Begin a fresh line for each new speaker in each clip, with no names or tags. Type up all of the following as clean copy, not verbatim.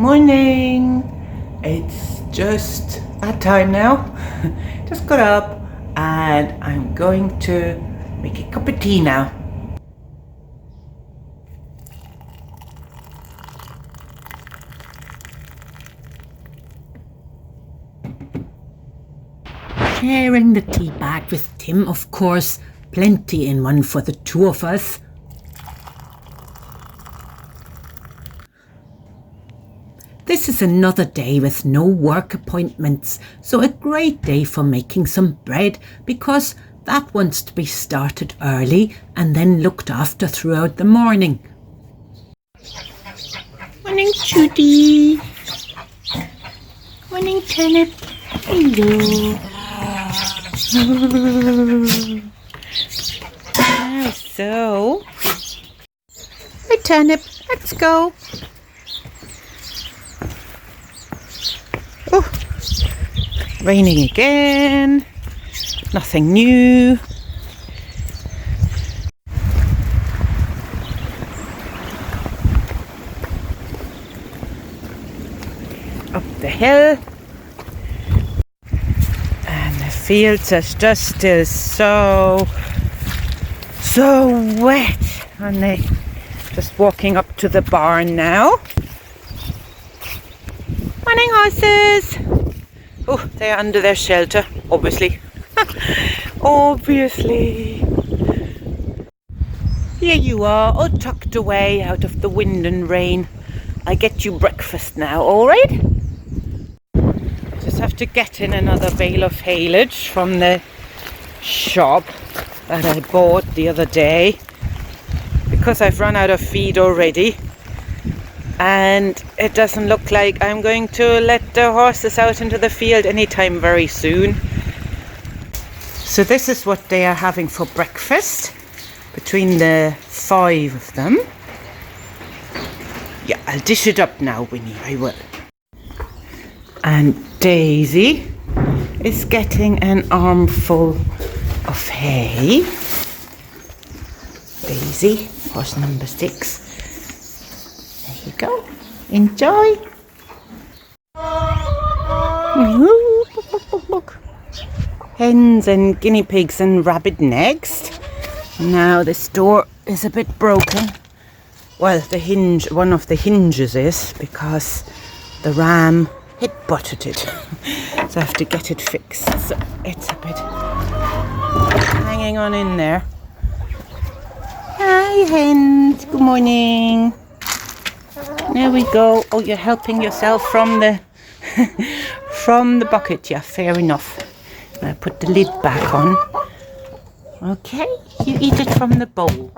Morning! It's just that time now. Just got up and I'm going to make a cup of tea now.
Sharing the tea bag with Tim, of course. Plenty in one for the two of us. This is another day with no work appointments, so a great day for making some bread because that wants to be started early and then looked after throughout the morning. Morning, Judy. Morning, Turnip. Hello. So, hey Turnip, let's go. Oh, raining again. Nothing new. Up the hill. And the fields are just still so wet. And they just walking up to the barn now. Morning, horses. Oh, they're under their shelter, obviously. Obviously. Here you are, all tucked away out of the wind and rain. I get you breakfast now, all right? Just have to get in another bale of haylage from the shop that I bought the other day because I've run out of feed already. And it doesn't look like I'm going to let the horses out into the field anytime very soon. So this is what they are having for breakfast, between the 5 of them. Yeah, I'll dish it up now, Winnie, I will. And Daisy is getting an armful of hay. Daisy, horse number 6. There you go. Enjoy. Hens and guinea pigs and rabbit next. Now this door is a bit broken. Well, the hinge, one of the hinges is, because the ram head-butted it. So I have to get it fixed. So it's a bit hanging on in there. Hi hens, good morning. There we go. Oh, you're helping yourself from the from the bucket. Yeah, fair enough. Now put the lid back on. Okay, you eat it from the bowl.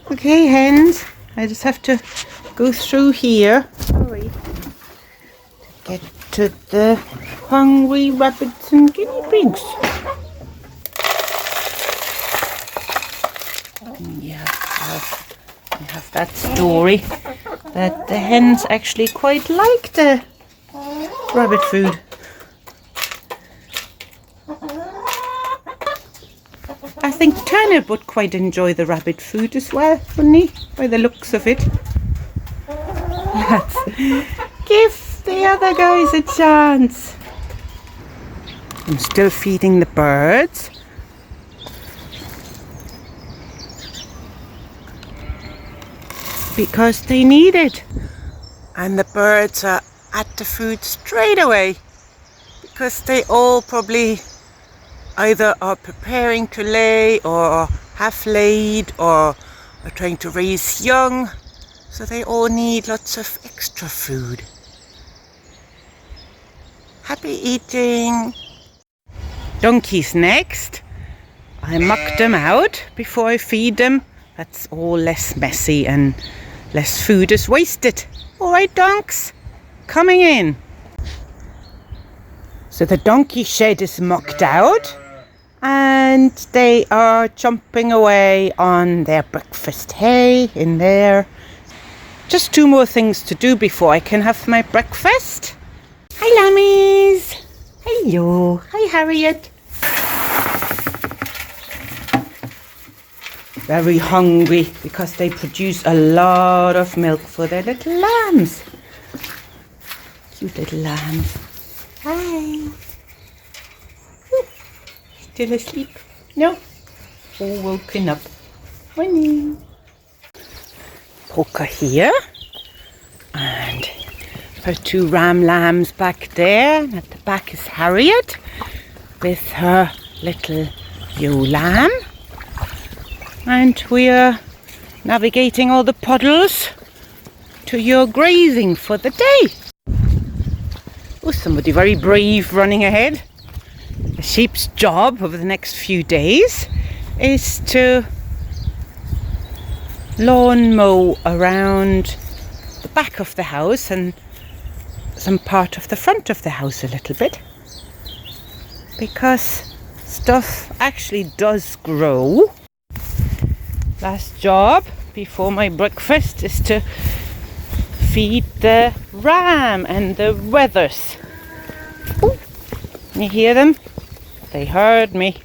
Okay, hens. I just have to go through here. Sorry. To get to the hungry rabbits and guinea pigs. Yeah, we have that story that the hens actually quite like the rabbit food. I think Turnip would quite enjoy the rabbit food as well, wouldn't he? By the looks of it. Let's give the other guys a chance. I'm still feeding the birds. Because they need it. And the birds are at the food straight away. Because they all probably either are preparing to lay or have laid or are trying to raise young. So they all need lots of extra food. Happy eating. Donkeys next. I muck them out before I feed them. That's all less messy and less food is wasted. All right, donks, coming in. So the donkey shed is mucked out and they are chomping away on their breakfast hay in there. Just 2 more things to do before I can have my breakfast. Hi, lammies. Hello. Hi, Harriet. very hungry because they produce a lot of milk for their little lambs. Cute little lambs. Hi. Still asleep? No. All woken up. Morning. Polka here. And her 2 ram lambs back there. And at the back is Harriet with her little ewe lamb. And we are navigating all the puddles to your grazing for the day. Oh, somebody very brave running ahead. The sheep's job over the next few days is to lawn mow around the back of the house and some part of the front of the house a little bit, because stuff actually does grow. Last job before my breakfast is to feed the ram and the wethers. Ooh, you hear them? They heard me.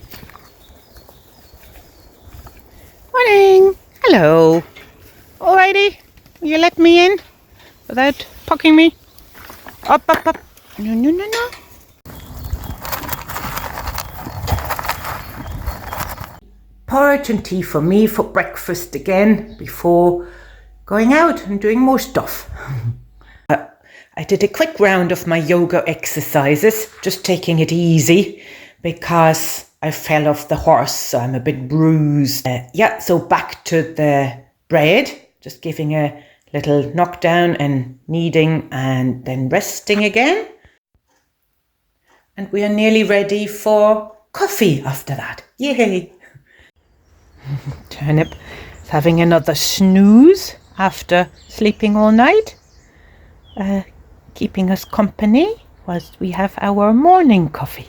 Morning. Hello. Alrighty. You let me in without poking me? Up, up, up. No, no, no, no.
Porridge and tea for me for breakfast again before going out and doing more stuff. I did a quick round of my yoga exercises, just taking it easy because I fell off the horse, so I'm a bit bruised. So back to the bread, just giving a little knockdown and kneading and then resting again. And we are nearly ready for coffee after that. Yay!
Turnip is having another snooze after sleeping all night, keeping us company whilst we have our morning coffee.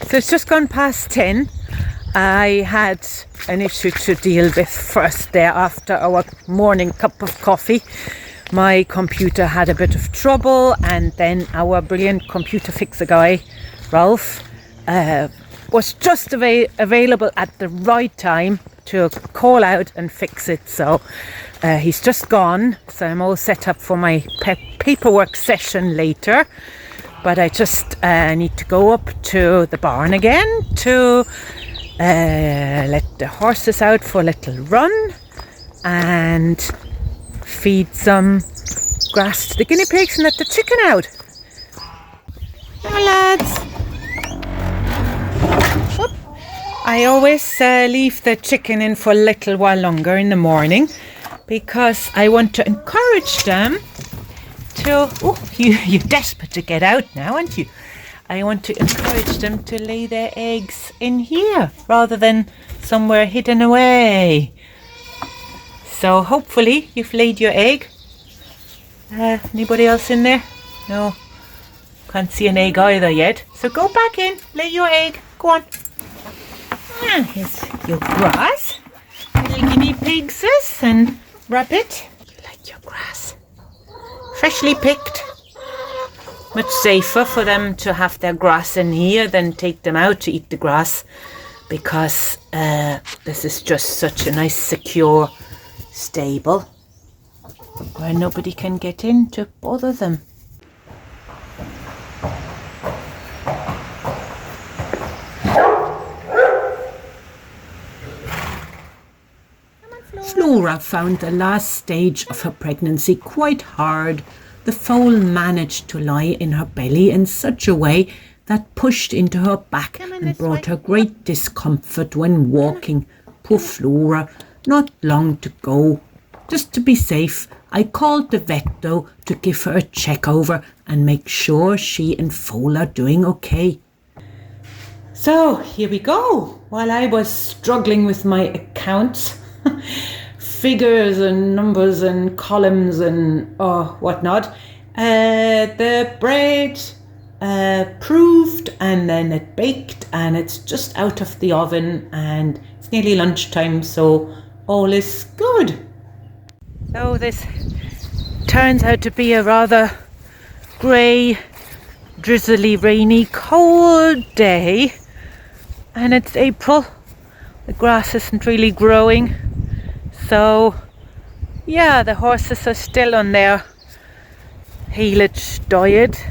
So it's just gone past 10. I had an issue to deal with first there after our morning cup of coffee. My computer had a bit of trouble, and then our brilliant computer fixer guy, Ralph, was just available at the right time to call out and fix it. So he's just gone, so I'm all set up for my paperwork session later. But I just need to go up to the barn again to let the horses out for a little run and feed some grass to the guinea pigs and let the chicken out. Now, lads. I always leave the chicken in for a little while longer in the morning because I want to encourage them to... Oh, you're desperate to get out now, aren't you? I want to encourage them to lay their eggs in here rather than somewhere hidden away. So hopefully you've laid your egg. Anybody else in there? No. Can't see an egg either yet. So go back in, lay your egg. Go on. Here's your grass. Little guinea pigs and rabbit. You like your grass? Freshly picked. Much safer for them to have their grass in here than take them out to eat the grass, because this is just such a nice secure stable where nobody can get in to bother them.
Flora found the last stage of her pregnancy quite hard. The foal managed to lie in her belly in such a way that pushed into her back and brought her great discomfort when walking. Poor Flora, not long to go. Just to be safe, I called the vet though to give her a check over and make sure she and foal are doing okay. So here we go. While I was struggling with my accounts, figures and numbers and columns and whatnot, the bread proved and then it baked and it's just out of the oven and it's nearly lunchtime, so all is good.
So this turns out to be a rather grey, drizzly, rainy, cold day, and it's April. the grass isn't really growing. So yeah, the horses are still on their haylage diet,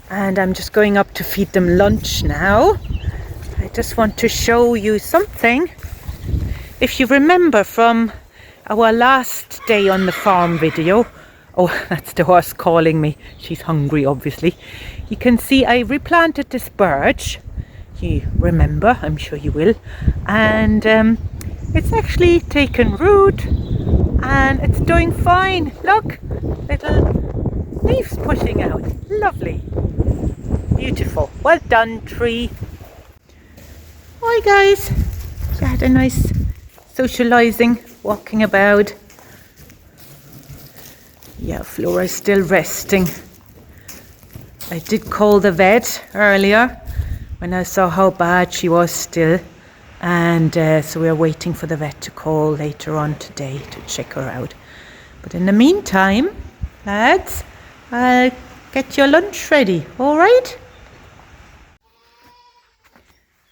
and I'm just going up to feed them lunch now. I just want to show you something. If you remember from our last day on the farm video, oh, that's the horse calling me. She's hungry, obviously. You can see I replanted this birch. You remember, I'm sure you will. And it's actually taken root and it's doing fine. Look, little leaves pushing out. Lovely. Beautiful. Well done, tree. Hi guys. You had a nice socializing, walking about. Yeah, Flora's still resting. I did call the vet earlier when I saw how bad she was still, and so we're waiting for the vet to call later on today to check her out. But in the meantime, lads, I'll get your lunch ready, all right?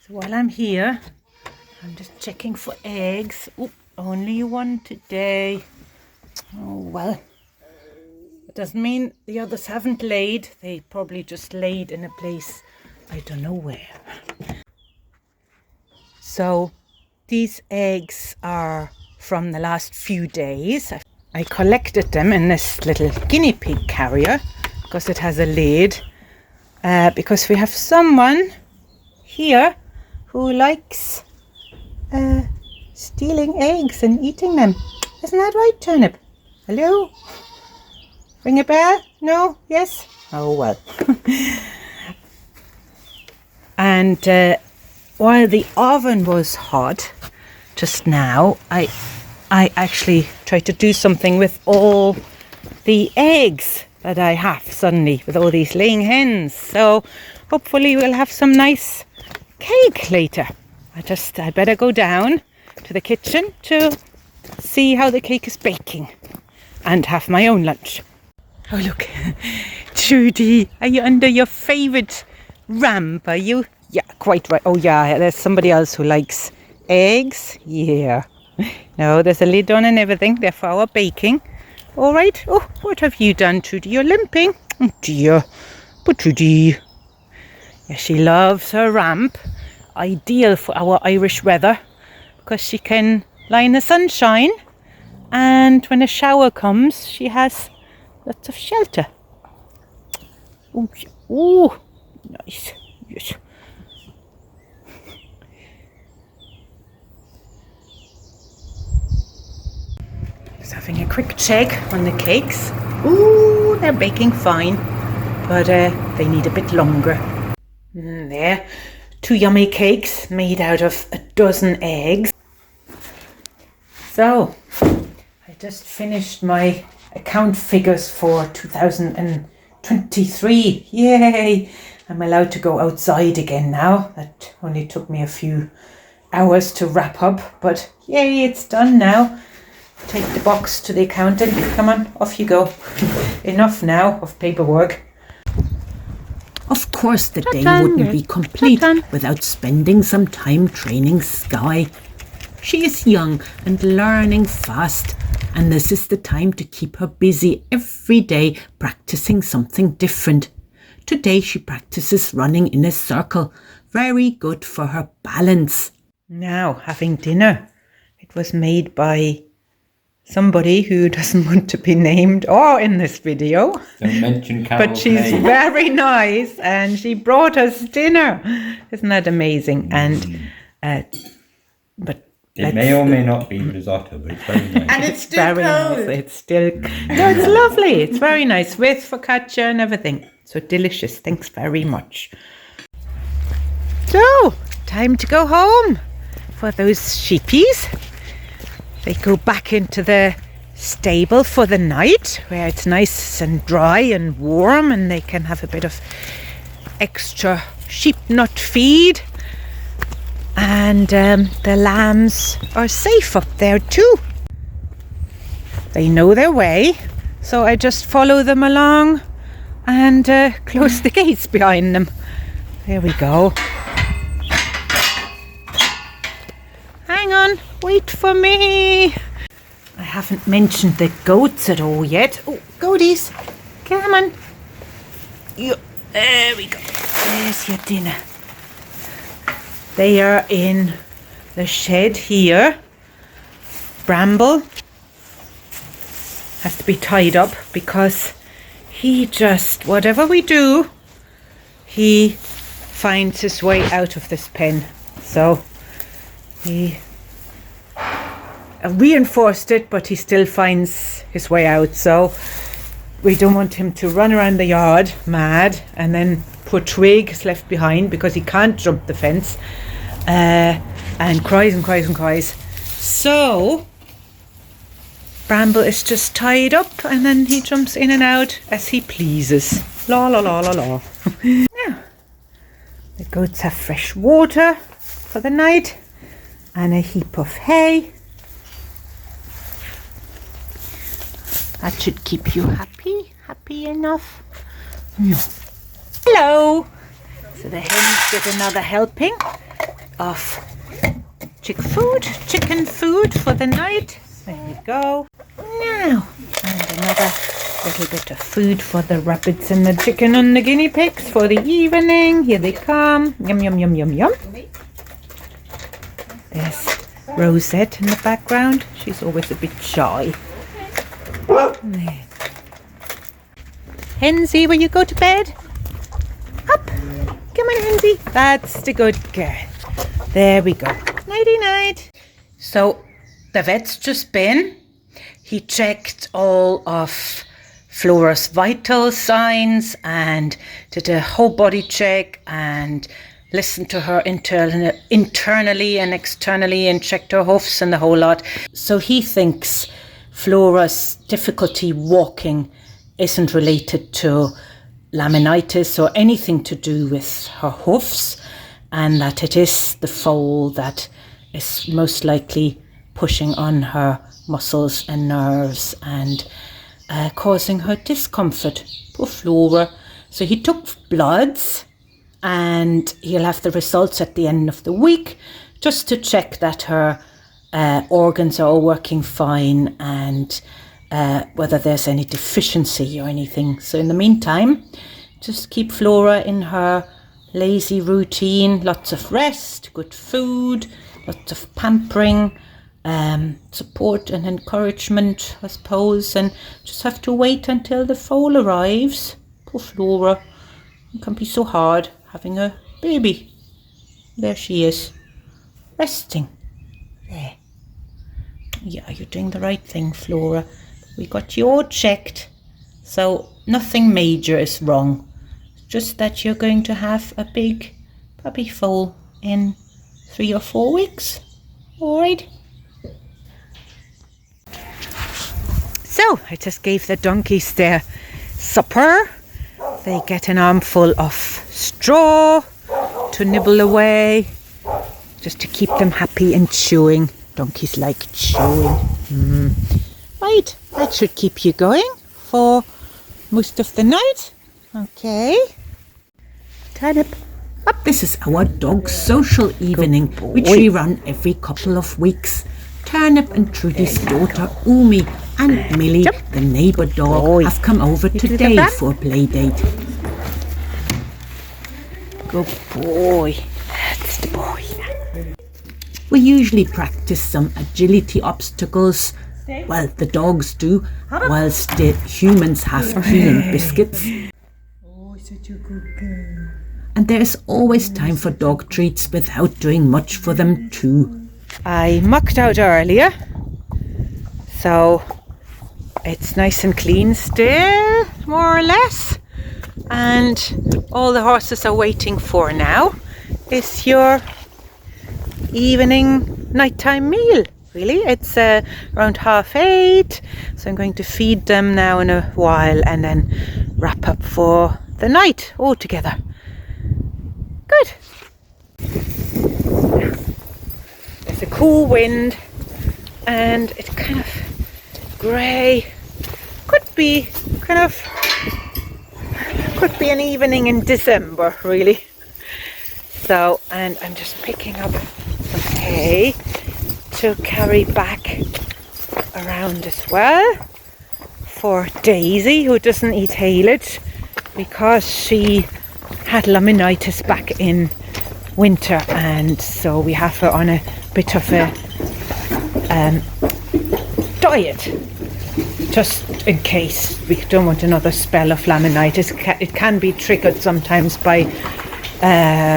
So while I'm here, I'm just checking for eggs. Oh, only one today. Oh well. It doesn't mean the others haven't laid. They probably just laid in a place I don't know where. So these eggs are from the last few days. I collected them in this little guinea pig carrier because it has a lid. Because we have someone here who likes stealing eggs and eating them. Isn't that right, Turnip? Hello? Ring a bell? No? Yes? Oh well. And while the oven was hot just now, I actually tried to do something with all the eggs that I have suddenly, with all these laying hens. So hopefully we'll have some nice cake later. I better go down to the kitchen to see how the cake is baking and have my own lunch. Oh look, Judy, are you under your favourite ramp, are you? Yeah, quite right. Oh yeah, there's somebody else who likes eggs. Yeah. No, there's a lid on and everything. They're for our baking. All right. Oh, what have you done, Judy? You're limping. Oh dear. But Judy. Yeah, she loves her ramp. Ideal for our Irish weather because she can lie in the sunshine, and when a shower comes, she has lots of shelter. Oh, nice. Yes. Just having a quick check on the cakes. Ooh, they're baking fine, but they need a bit longer. There, 2 yummy cakes made out of a dozen eggs. So, I just finished my account figures for 2023. Yay! I'm allowed to go outside again now. That only took me a few hours to wrap up, but yay, it's done now. Take the box to the accountant. Come on, off you go. Enough now of paperwork.
Of course the day wouldn't be complete without spending some time training Sky. She is young and learning fast, and this is the time to keep her busy every day practicing something different. Today she practices running in a circle. Very good for her balance.
Now, having dinner. It was made by somebody who doesn't want to be named or in this video.
Don't mention
but she's very nice and she brought us dinner. Isn't that amazing? And but
it may or may not be risotto, but it's very nice.
And it's still very cold. Nice. It's still no, it's lovely. It's very nice with focaccia and everything. So delicious. Thanks very much. So, time to go home for those sheepies. They go back into the stable for the night where it's nice and dry and warm, and they can have a bit of extra sheep nut feed. And the lambs are safe up there too. They know their way, so I just follow them along and close the gates behind them. There we go. hang on, wait for me. I haven't mentioned the goats at all yet. Oh, goaties, come on. There we go. There's your dinner. They are in the shed here. Bramble has to be tied up because he just, whatever we do, he finds his way out of this pen. So he reinforced it, but he still finds his way out. So we don't want him to run around the yard mad, and then poor Twig is left behind because he can't jump the fence, and cries and cries and cries. So Bramble is just tied up, and then he jumps in and out as he pleases. La la la la la. Now, the goats have fresh water for the night and a heap of hay. That should keep you happy enough. Yeah. Hello. So the hens get another helping of chicken food for the night. There you go. Now, and another little bit of food for the rabbits and the chicken and the guinea pigs for the evening. Here they come. Yum, yum, yum, yum, yum. There's Rosette in the background. She's always a bit shy. There. Hensy, will you go to bed? Up. Come on, Hensy. That's the good girl. There we go. Nighty night. So the vet's just been. He checked all of Flora's vital signs and did a whole body check and listened to her internally and externally and checked her hoofs and the whole lot. So he thinks Flora's difficulty walking isn't related to laminitis or anything to do with her hoofs, and that it is the foal that is most likely pushing on her muscles and nerves and causing her discomfort. Poor Flora. So he took bloods, and he'll have the results at the end of the week just to check that her organs are all working fine and whether there's any deficiency or anything. So in the meantime, just keep Flora in her lazy routine, lots of rest, good food, lots of pampering, support and encouragement, I suppose, and just have to wait until the foal arrives. Poor Flora. It can be so hard having a baby. There she is, resting. There. Yeah, you're doing the right thing, Flora. We got you all checked, so nothing major is wrong. Just that you're going to have a big puppy foal in 3 or 4 weeks. All right. So I just gave the donkeys their supper. They get an armful of straw to nibble away, just to keep them happy and chewing. Donkeys like chewing. Right, that should keep you going for most of the night. Okay. Turnip.
This is our dog social evening, which we run every couple of weeks. Turnip and Trudy's daughter Umi and Millie, the neighbour dog, have come over today for a play date.
Good boy. That's the boy.
We usually practice some agility obstacles. Well, the dogs do, whilst the humans have tea and biscuits.
Oh, such a good girl.
And there's always time for dog treats without doing much for them too.
I mucked out earlier, so it's nice and clean still, more or less. And all the horses are waiting for now is your evening nighttime meal. Really, it's around 8:30, so I'm going to feed them now in a while and then wrap up for the night all together. Good. There's a cool wind and it's kind of grey. Could be an evening in December, really. So, and I'm just picking up some hay to carry back around as well for Daisy, who doesn't eat haylage because she had laminitis back in winter, and so we have her on a bit of a diet just in case we don't want another spell of laminitis. It can be triggered sometimes by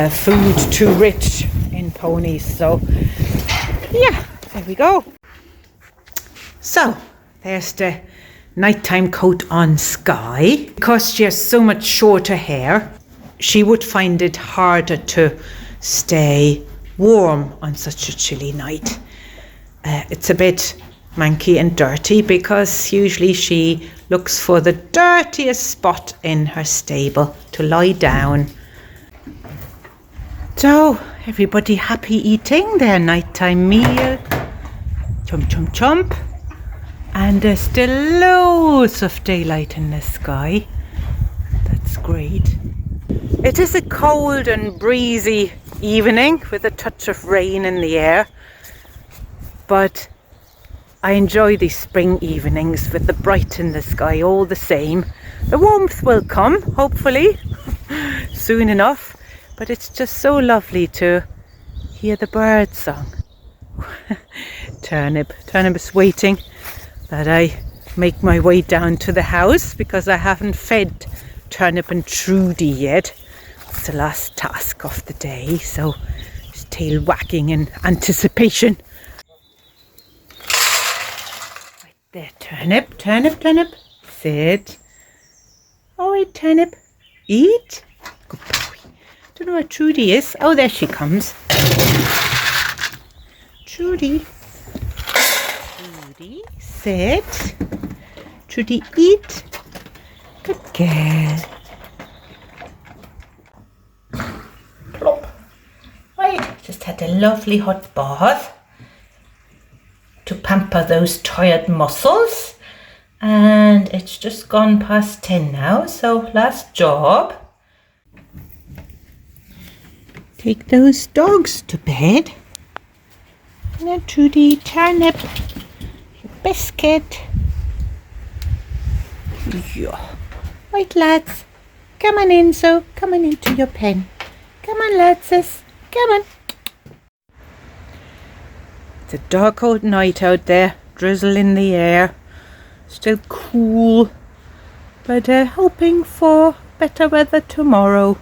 food too rich in ponies. So yeah, there we go. So there's the nighttime coat on Sky. Because she has so much shorter hair, she would find it harder to stay warm on such a chilly night. It's a bit manky and dirty because usually she looks for the dirtiest spot in her stable to lie down. So everybody happy eating their nighttime meal. Chomp chomp chomp. And there's still loads of daylight in the sky. That's great. It is a cold and breezy evening with a touch of rain in the air, but I enjoy these spring evenings with the bright in the sky all the same. The warmth will come, hopefully, soon enough, but it's just so lovely to hear the bird song. Turnip is waiting that I make my way down to the house because I haven't fed Turnip and Trudy yet. It's the last task of the day, so his tail wagging in anticipation. Right there, Turnip. Sit. All right, Turnip. Eat. Good boy. Don't know where Trudy is. Oh, there she comes. Trudy. Sit. Trudy, eat. Good girl. Plop. Right, just had a lovely hot bath to pamper those tired muscles, and it's just gone past 10 now, so last job. Take those dogs to bed. Now, Trudy, Turnip, your biscuit. Yeah. Right, lads. Come on in, so come on into your pen. Come on, ladses. Come on. It's a dark old night out there. Drizzle in the air. Still cool. But hoping for better weather tomorrow.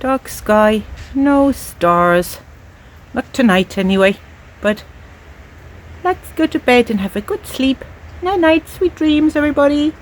Dark sky. No stars. Not tonight anyway. But let's go to bed and have a good sleep. Night night, sweet dreams, everybody.